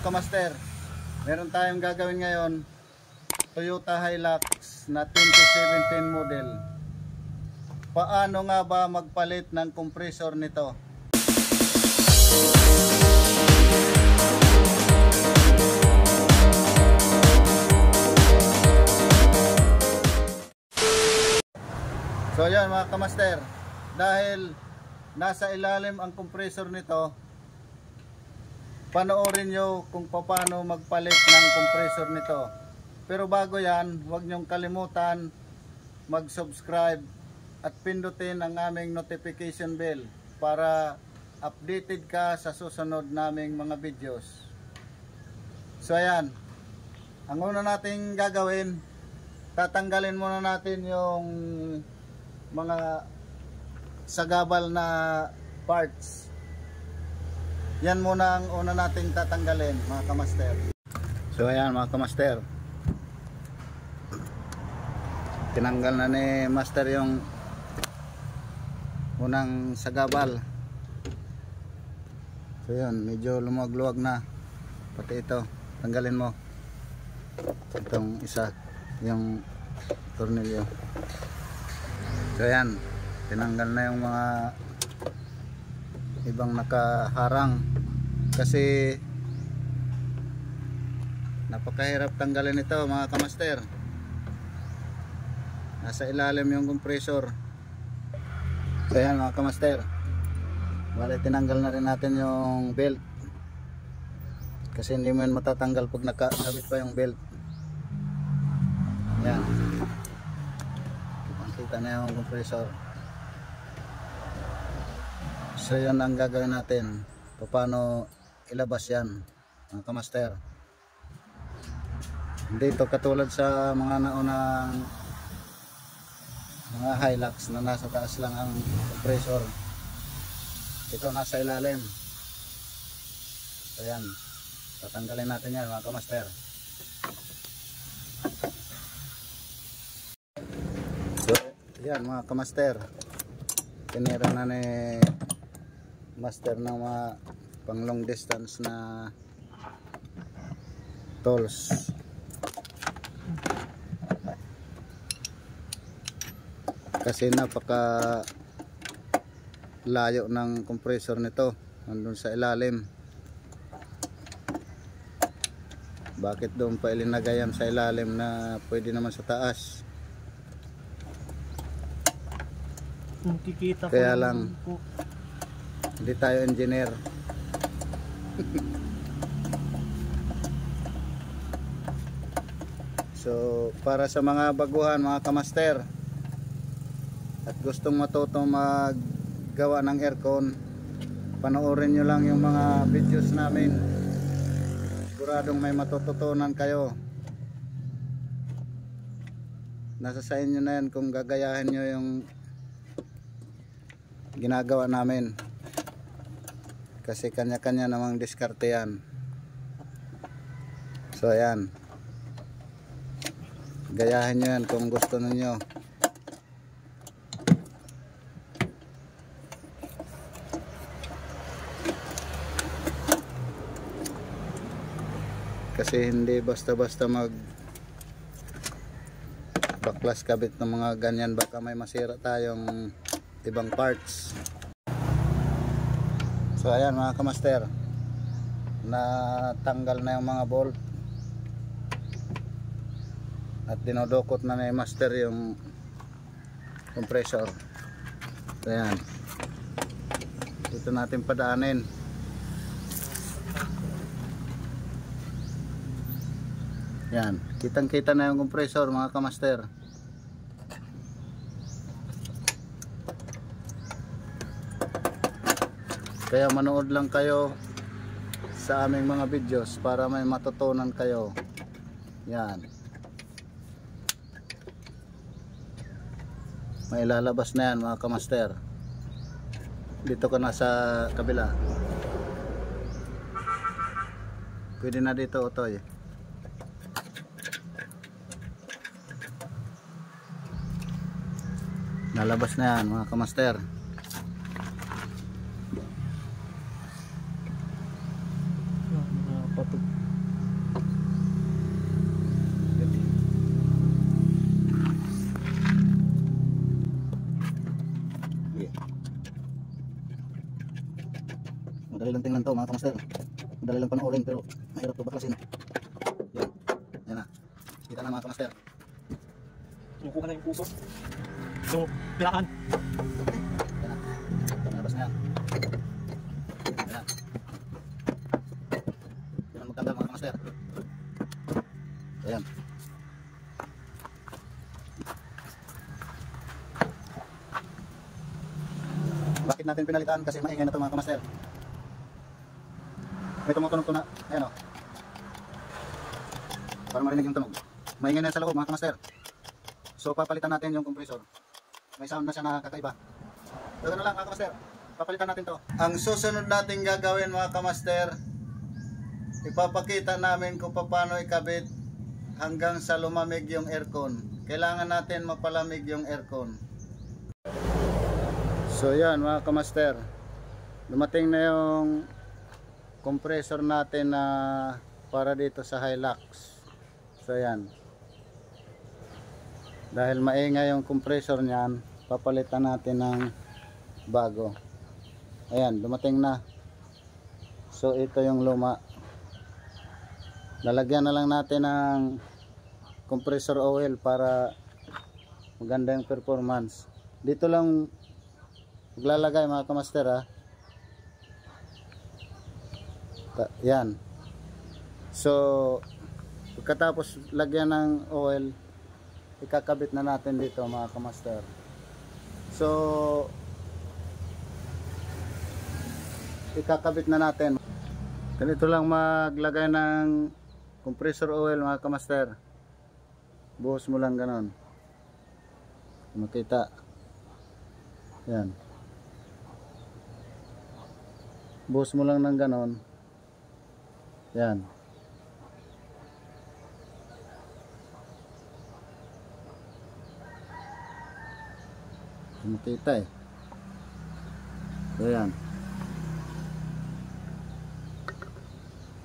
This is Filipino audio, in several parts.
Kamaster, meron tayong gagawin ngayon, Toyota Hilux na 2017 model. Paano nga ba magpalit ng compressor nito? So yan mga kamaster, dahil nasa ilalim ang compressor nito, panoorin nyo kung paano magpalit ng compressor nito. Pero bago yan, huwag nyong kalimutan mag-subscribe at pindutin ang aming notification bell para updated ka sa susunod naming mga videos. So ayan, ang una nating gagawin, tatanggalin muna natin yung mga sagabal na parts. Yan muna ang una nating tatanggalin mga kamaster. So ayan mga kamaster, tinanggal na ni master yung unang sagabal. So yun, medyo lumag-luwag na. Pati ito, tanggalin mo itong isa, yung tornilyo. So yan, tinanggal na yung mga ibang nakaharang kasi napakahirap tanggalin ito mga kamaster. Nasa ilalim yung compressor. So yan mga kamaster, bali tinanggal na rin natin yung belt kasi hindi mo yan matatanggal pag nakakabit pa yung belt. Yan, kita na yung compressor. So yan ang gagawin natin, paano ilabas yan mga kamaster. Hindi ito katulad sa mga naunang mga Hilux na nasa taas lang ang compressor. Ito nasa ilalim. So yan, tatanggalin natin yan mga kamaster. So yan mga kamaster, tinira na ni master ng mga pang long distance na tolls. Kasi napaka layo ng compressor nito, nandun sa ilalim. Bakit doon pa ilinagay yan sa ilalim na pwede naman sa taas? Kaya lang hindi tayo engineer. So para sa mga baguhan mga kamaster at gustong matutong maggawa ng aircon, panoorin nyo lang yung mga videos namin. Siguradong may matututunan kayo. Nasa sa inyo na yan kung gagayahin nyo yung ginagawa namin, kasi kanya-kanya namang diskarte yan. So ayan, gayahin nyo yan kung gusto ninyo. Kasi hindi basta-basta mag baklas kabit ng mga ganyan, baka may masira tayong ibang parts. So ayan mga kamaster, natanggal na yung mga bolt at dinodokot na ni master yung compressor. So ayan, dito natin padaanin. Yan, kitang-kita na yung compressor mga kamaster. Kaya manood lang kayo sa aming mga videos para may matutunan kayo. Yan, may lalabas na yan mga kamaster. Dito ka na sa kabila, pwede na dito Otoy. Nalabas na yan mga kamaster. Patog. Madali lang panoorin pero mahirap to baklasin. Yan. Yan na. Kita na mga kamaster. Kukuha na yung puso. Yung pirahan. Yan na. Nalabas na yan. Ayan. Yan ang magtanggal mga kamaster. Ayan. Bakit natin pinalitan? Kasi maingay na ito mga kamaster. May tumutunog to na. Ayan o. Para marinig yung tunog. Maingay na sa loob mga kamaster. So papalitan natin yung compressor. May sound na siya na kakaiba. So gano'n lang mga kamaster. Papalitan natin to. Ang susunod natin gagawin mga kamaster, ipapakita namin kung paano ikabit hanggang sa lumamig yung aircon. Kailangan natin mapalamig yung aircon. So yan mga kamaster, dumating na yung compressor natin na para dito sa Hilux. So yan, dahil maingay yung compressor niyan, papalitan natin ng bago. Ayan, dumating na. So ito yung luma. Lalagyan na lang natin ng compressor oil para maganda yung performance. Dito lang maglalagay mga kamaster ha. Yan. So pagkatapos lagyan ng oil, ikakabit na natin dito mga kamaster. So ikakabit na natin. Ganito lang maglagay ng compressor oil mga kamaster. Buhos mo lang ganon. Makita. Yan. Buhos mo lang ng ganon. Yan. Makita eh. So yan.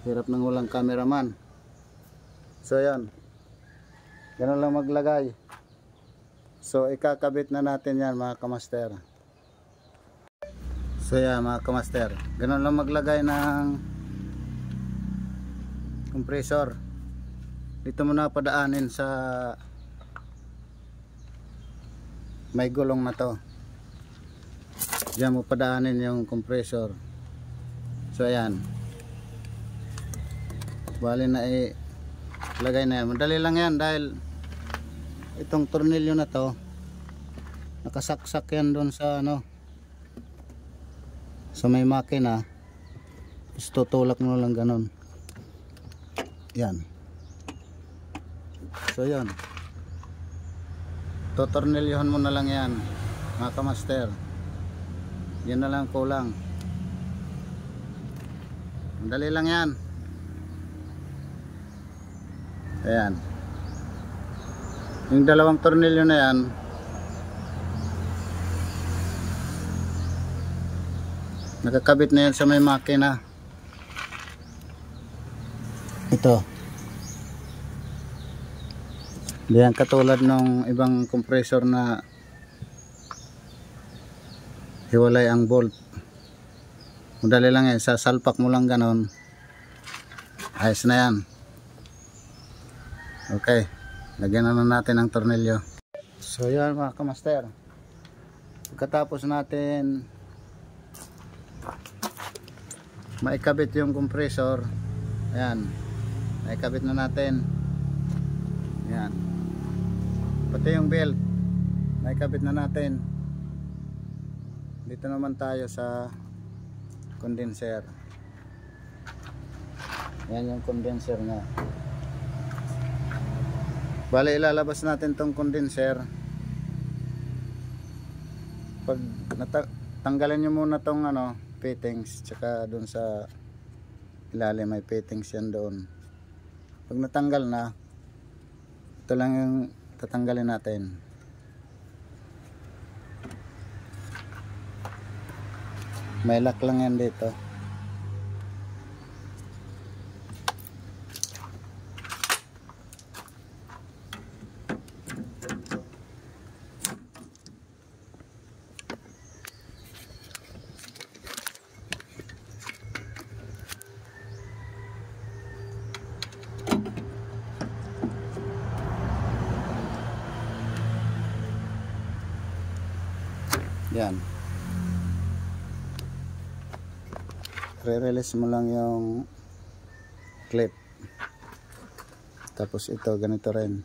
Hirap nang walang cameraman. So yan. Ganun lang maglagay. So ikakabit na natin yan mga kamaster. So yan mga kamaster, ganun lang maglagay ng compressor. Dito muna padaanin sa may gulong na to. Diyan mo padaanin yung compressor. So ayan, bali na ilagay na yan. Madali lang yan dahil itong tornilyo na to nakasaksak yan doon sa ano, sa may makina. Tapos tutulak mo lang ganun. Yan. So yan, tutornilyohan mo na lang yan mga kamaster. Yan na lang kulang. Madali lang yan. Ayan. Yung dalawang tornilyo na yan, nakakabit na yan sa may makina. Ito. Diyan katulad ng ibang compressor na hiwalay ang bolt. Madali lang yan. Sasalpak mo lang ganon. Ayos na yan. Okay. Lagyan na natin ang tornilyo. So yan mga kamaster. Pagkatapos natin maikabit yung compressor, ayan, maikabit na natin. Ayan, pati yung belt maikabit na natin. Dito naman tayo sa condenser. Ayan yung condenser nga. Bale ilalabas natin tong condenser. Pag tanggalin nyo muna tong ano, fittings, tsaka dun sa ilalim may fittings yan doon. Pag natanggal na, ito lang yung tatanggalin natin. May lock lang yan dito. Yan. Re-release mo lang yung clip. Tapos ito ganito rin.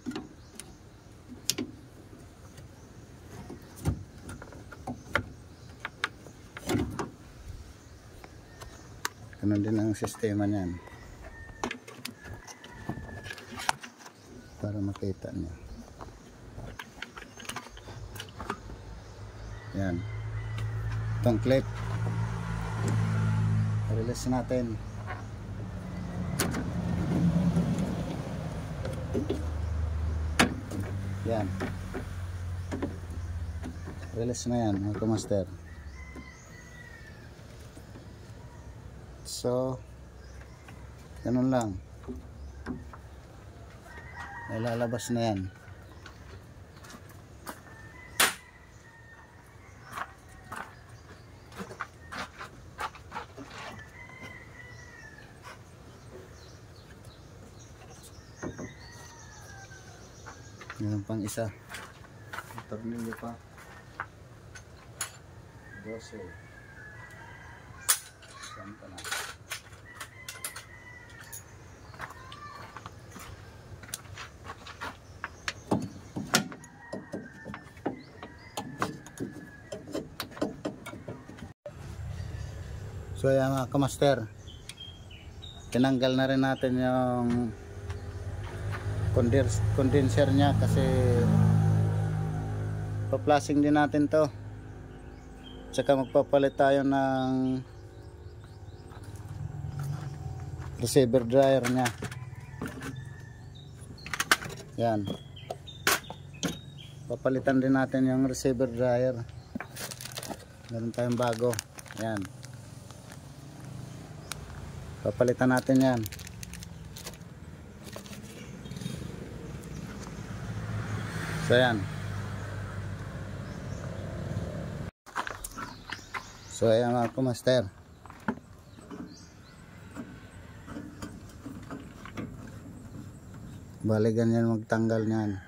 Ganun din ang sistema niyan. Para makita niyo. Yan. Itong clip. Release natin. Yan. Release na yan mga kamaster. So ganun lang. Ilalabas na yan. Meron pang isa. Tornilyo pa. 12. Saan pa na? So ayan mga kamaster, tinanggal na rin natin yung condenser nya kasi pa-flashing din natin to, tsaka magpapalit tayo ng receiver dryer nya. Yan, papalitan din natin yung receiver dryer. Meron tayong bago. Yan, papalitan natin yan. So yan. So ayan mga kamaster, bali ganyan magtanggal nyan.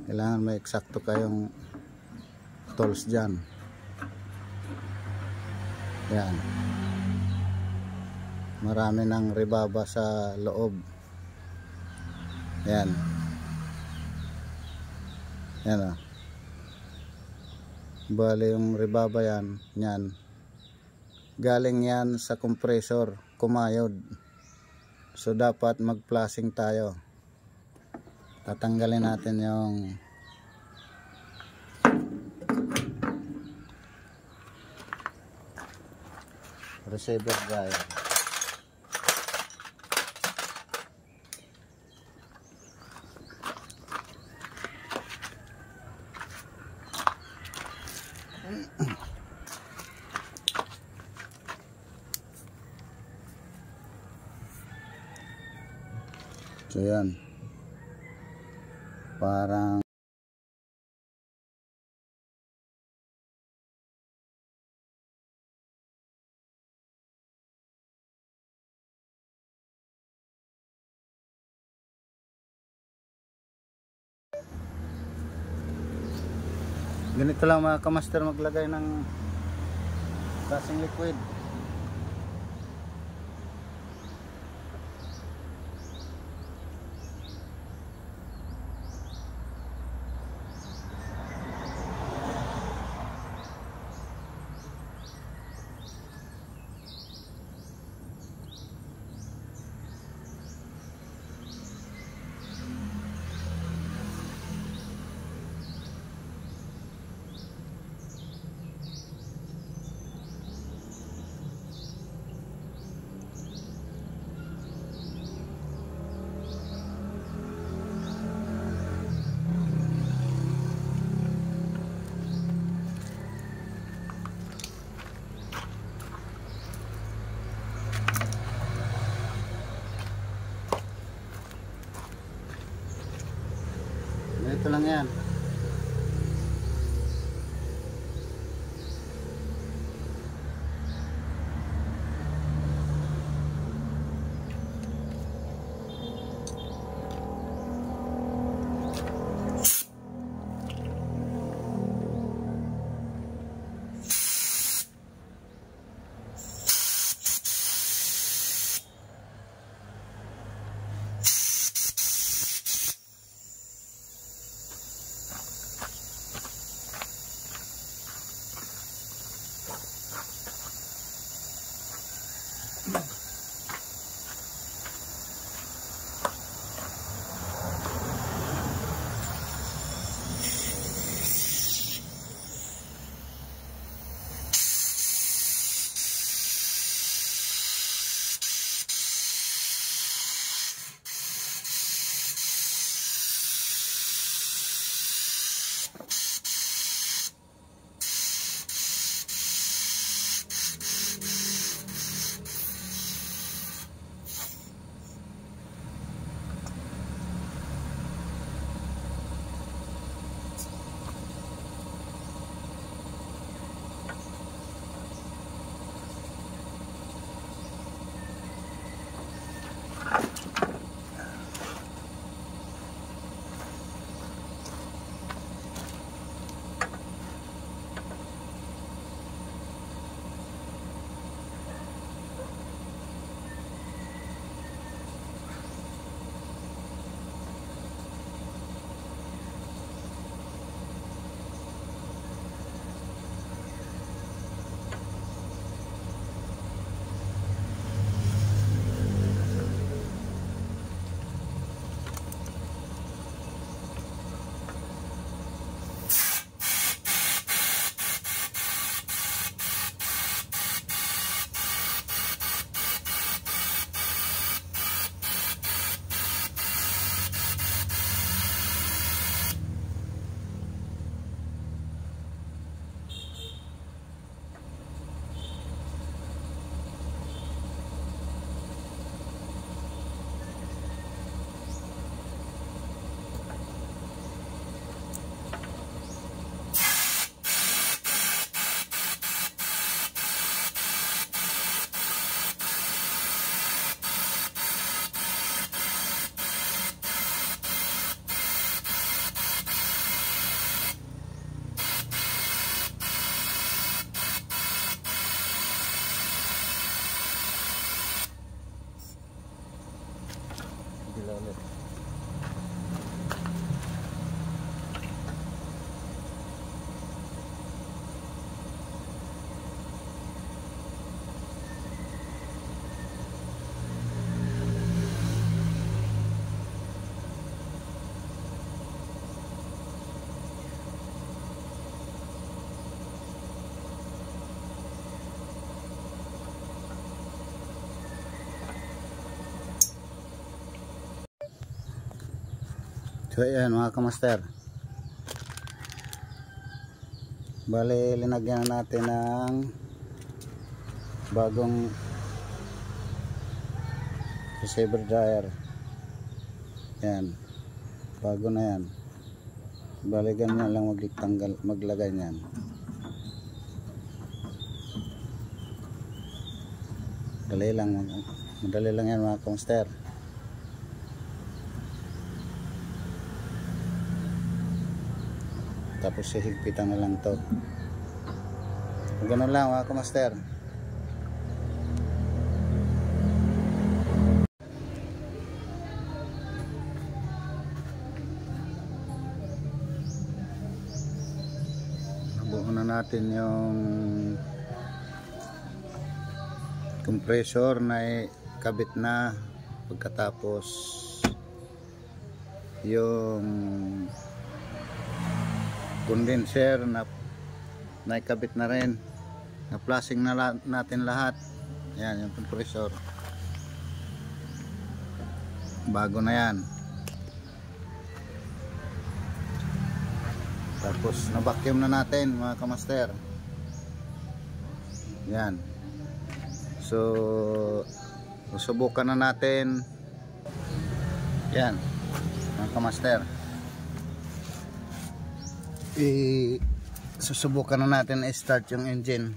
Kailangan may eksakto kayong tools dyan. Yan, marami ng rebaba sa loob. Yan. Yan o. Bali yung rebaba yan, galing yan sa compressor, kumayod. So dapat mag-flashing tayo. Tatanggalin natin yung receiver dryer. So yan, parang ganito lang mga kamaster maglagay ng flashing liquid. Ito lang yan. Ulit. So ayan mga kamaster, bali linagyan na natin ng bagong receiver dryer. Yan, bago na yan. Bali ganyan lang maglagay niyan. Madali lang yan mga kamaster. Tapos hihigpitan na lang to. Ganun lang mga kamaster. Nabuo na natin yung compressor na kabit na. Pagkatapos yung condenser na naikabit na rin, na flashing na natin lahat. Yan yung compressor, bago na yan. Tapos na vacuum na natin mga kamaster. Yan, so susubukan na natin yan mga kamaster. Susubukan na natin i-start yung engine.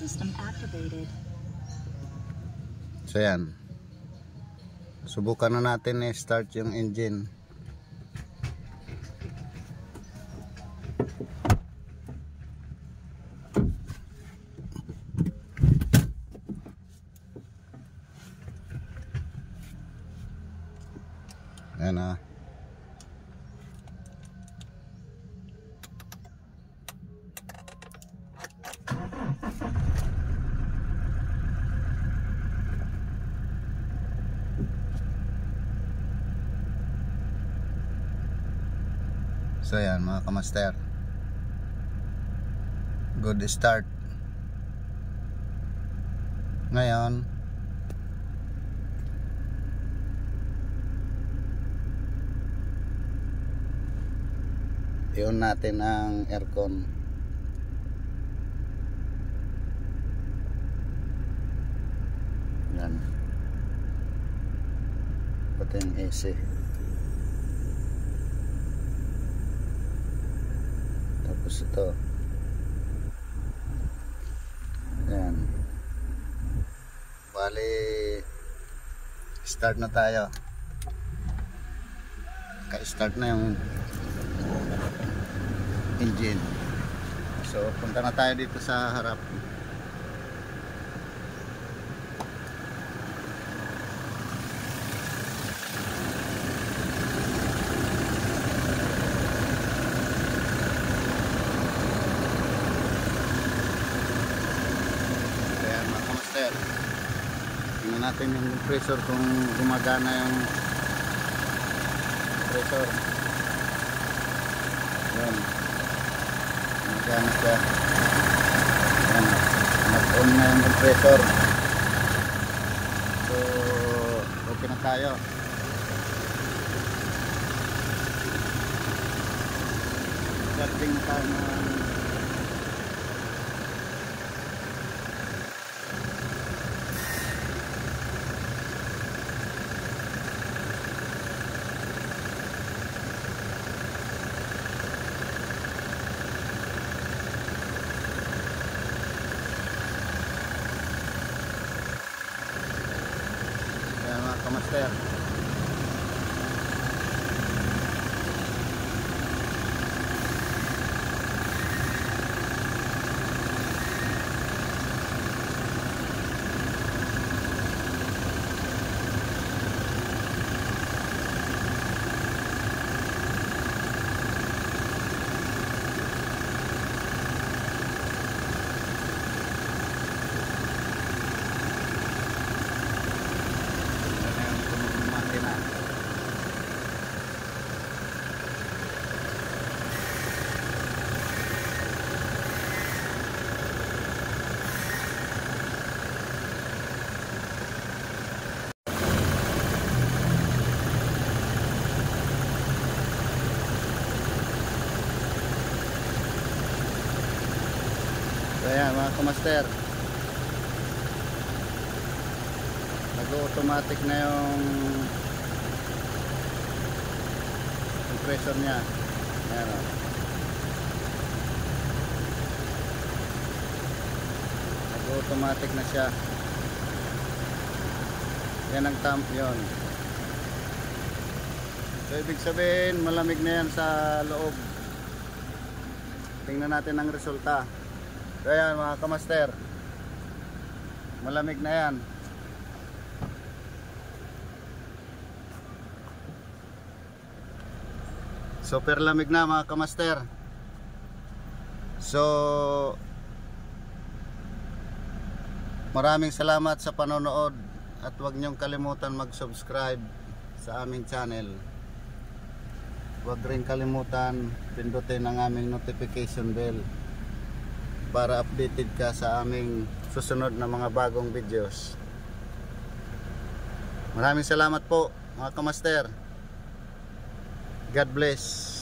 System activated. So yan, subukan na natin i-start yung engine. Ayan na. So yan mga kamaster, good start. Ngayon i-on natin ang aircon. Yan. Pati yung AC. Tapos ito. Yan. Bali, start na tayo. Ka-start na yung engine. So punta na tayo dito sa harap. Ayan mga kamaster, tingnan natin yung compressor kung gumagana yung compressor. Ayan, gumagana siya. Ayan, nag-on na yung compressor. So okay na tayo. Starting na tayo ng kamaster. Ayan mga kamaster, nag-automatic na yung compressor nya. Ayan o, nag-automatic na siya. Yan ang tamp yun. So ibig sabihin malamig na yan sa loob. Tingnan natin ang resulta. Ayan mga kamaster, malamig na yan. Super lamig na mga kamaster. So maraming salamat sa panonood at huwag niyong kalimutan mag-subscribe sa aming channel. Huwag rin kalimutan pindutin ang aming notification bell para updated ka sa aming susunod na mga bagong videos. Maraming salamat po mga kamaster. God bless.